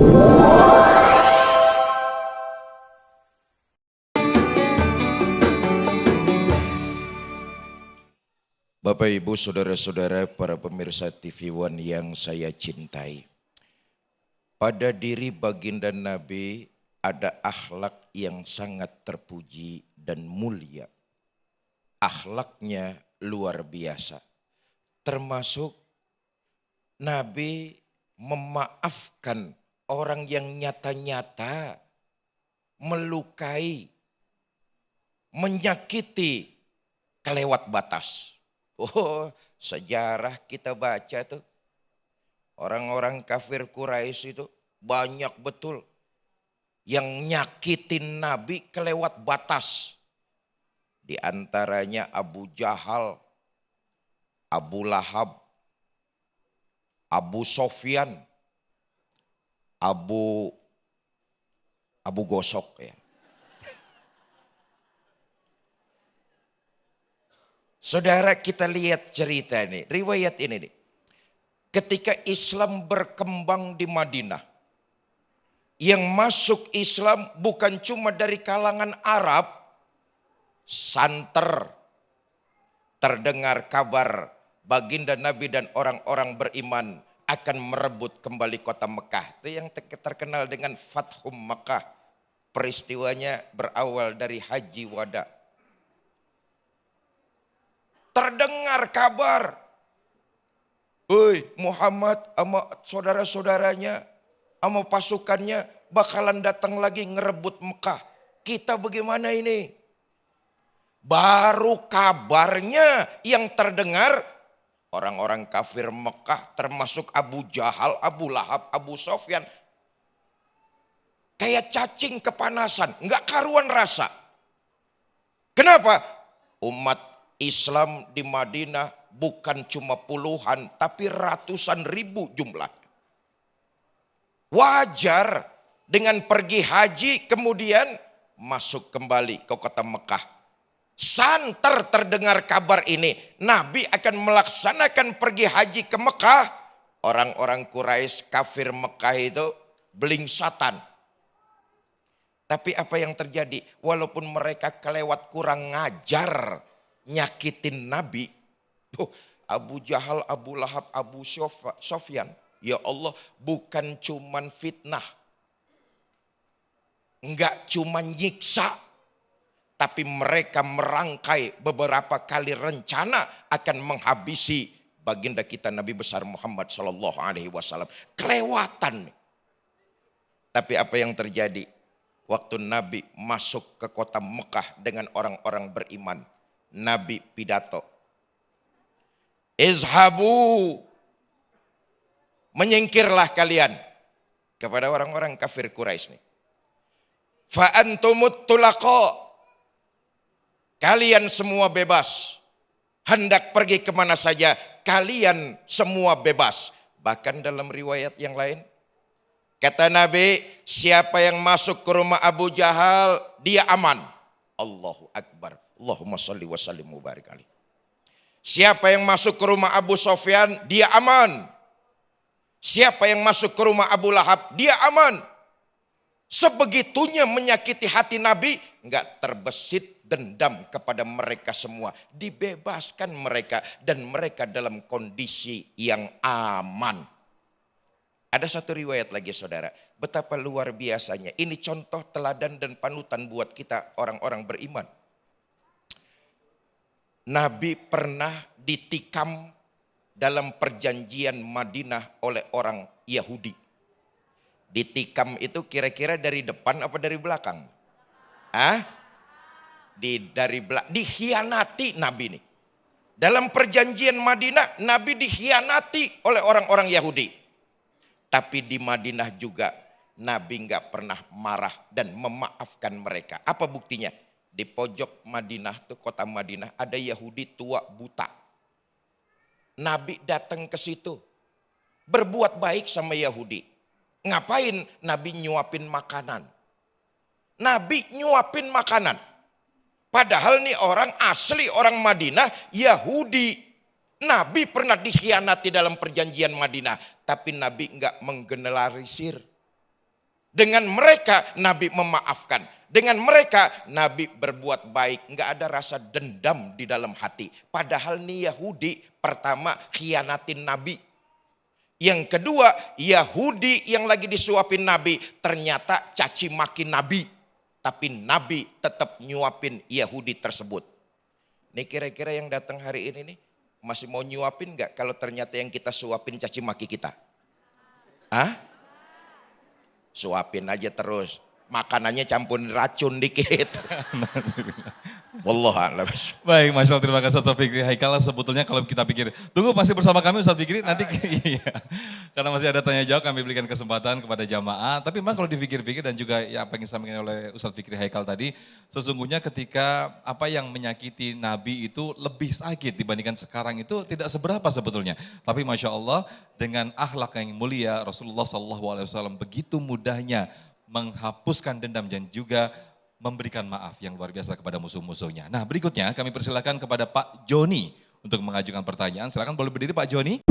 Bapak Ibu Saudara-saudara para pemirsa TV One yang saya cintai. Pada diri baginda Nabi ada akhlak yang sangat terpuji dan mulia. Akhlaknya luar biasa. Termasuk Nabi memaafkan orang yang nyata-nyata melukai, menyakiti kelewat batas. Oh, sejarah kita baca tuh. Orang-orang kafir Quraisy itu banyak betul yang nyakitin Nabi kelewat batas. Di antaranya Abu Jahal, Abu Lahab, Abu Sofyan, Abu Gosok ya. Saudara, kita lihat cerita ini, riwayat ini nih. Ketika Islam berkembang di Madinah, yang masuk Islam bukan cuma dari kalangan Arab, santer. Terdengar kabar baginda Nabi dan orang-orang beriman akan merebut kembali kota Mekah. Itu yang terkenal dengan Fathum Mekah. Peristiwanya berawal dari Haji Wada. Terdengar kabar, "Oi, Muhammad sama saudara-saudaranya, sama pasukannya bakalan datang lagi ngerebut Mekah. Kita bagaimana ini?" Baru kabarnya yang terdengar, orang-orang kafir Mekah termasuk Abu Jahal, Abu Lahab, Abu Sofyan, kayak cacing kepanasan, nggak karuan rasa. Kenapa? Umat Islam di Madinah bukan cuma puluhan tapi ratusan ribu jumlahnya. Wajar dengan pergi haji kemudian masuk kembali ke kota Mekah. Santer terdengar kabar ini, Nabi akan melaksanakan pergi haji ke Mekah. Orang-orang Quraisy kafir Mekah itu belingsatan. Tapi apa yang terjadi? Walaupun mereka kelewat kurang ngajar, nyakitin Nabi. Abu Jahal, Abu Lahab, Abu Sofyan. Ya Allah, bukan cuman fitnah. Enggak cuma nyiksa. Tapi mereka merangkai beberapa kali rencana akan menghabisi baginda kita Nabi besar Muhammad SAW. Kelewatan. Tapi apa yang terjadi? Waktu Nabi masuk ke kota Mekah dengan orang-orang beriman. Nabi pidato. Izhabu. Menyingkirlah kalian. Kepada orang-orang kafir Quraisy nih. Fa'antumut tulaqa. Kalian semua bebas. Hendak pergi kemana saja. Kalian semua bebas. Bahkan dalam riwayat yang lain. Kata Nabi, siapa yang masuk ke rumah Abu Jahal, dia aman. Allahu Akbar. Allahumma salli wa sallim mubarik alaih. Siapa yang masuk ke rumah Abu Sofyan, dia aman. Siapa yang masuk ke rumah Abu Lahab, dia aman. Sebegitunya menyakiti hati Nabi, enggak terbesit dendam kepada mereka semua. Dibebaskan mereka dan mereka dalam kondisi yang aman. Ada satu riwayat lagi saudara, betapa luar biasanya. Ini contoh teladan dan panutan buat kita orang-orang beriman. Nabi pernah ditikam dalam perjanjian Madinah oleh orang Yahudi. Ditikam itu kira-kira dari depan apa dari belakang? Dikhianati Nabi ini. Dalam perjanjian Madinah, Nabi dikhianati oleh orang-orang Yahudi. Tapi di Madinah juga Nabi nggak pernah marah dan memaafkan mereka. Apa buktinya? Di pojok Madinah tuh kota Madinah ada Yahudi tua buta. Nabi datang ke situ berbuat baik sama Yahudi. Ngapain? Nabi nyuapin makanan. Nabi nyuapin makanan. Padahal nih orang asli orang Madinah Yahudi. Nabi pernah dikhianati dalam perjanjian Madinah. Tapi Nabi enggak menggeneralisir. Dengan mereka Nabi memaafkan. Dengan mereka Nabi berbuat baik. Enggak ada rasa dendam di dalam hati. Padahal nih Yahudi pertama khianatin Nabi. Yang kedua, Yahudi yang lagi disuapin Nabi ternyata caci maki Nabi. Tapi Nabi tetap nyuapin Yahudi tersebut. Nih kira-kira yang datang hari ini nih masih mau nyuapin gak kalau ternyata yang kita suapin caci maki kita? Hah? Suapin aja terus. Makanannya campurin racun dikit. Wallahualam. Baik, Masya Allah, terima kasih Ustaz Fikri Haikal. Sebetulnya kalau kita pikir, tunggu masih bersama kami Ustaz Fikri, nanti iya. Karena masih ada tanya jawab, kami berikan kesempatan kepada jamaah. Tapi memang kalau dipikir-pikir dan juga ya apa yang disampaikan oleh Ustaz Fikri Haikal tadi, sesungguhnya ketika apa yang menyakiti Nabi itu lebih sakit dibandingkan sekarang itu tidak seberapa sebetulnya. Tapi Masya Allah dengan akhlak yang mulia Rasulullah SAW begitu mudahnya menghapuskan dendam dan juga memberikan maaf yang luar biasa kepada musuh-musuhnya. Nah berikutnya kami persilakan kepada Pak Joni untuk mengajukan pertanyaan. Silakan boleh berdiri Pak Joni.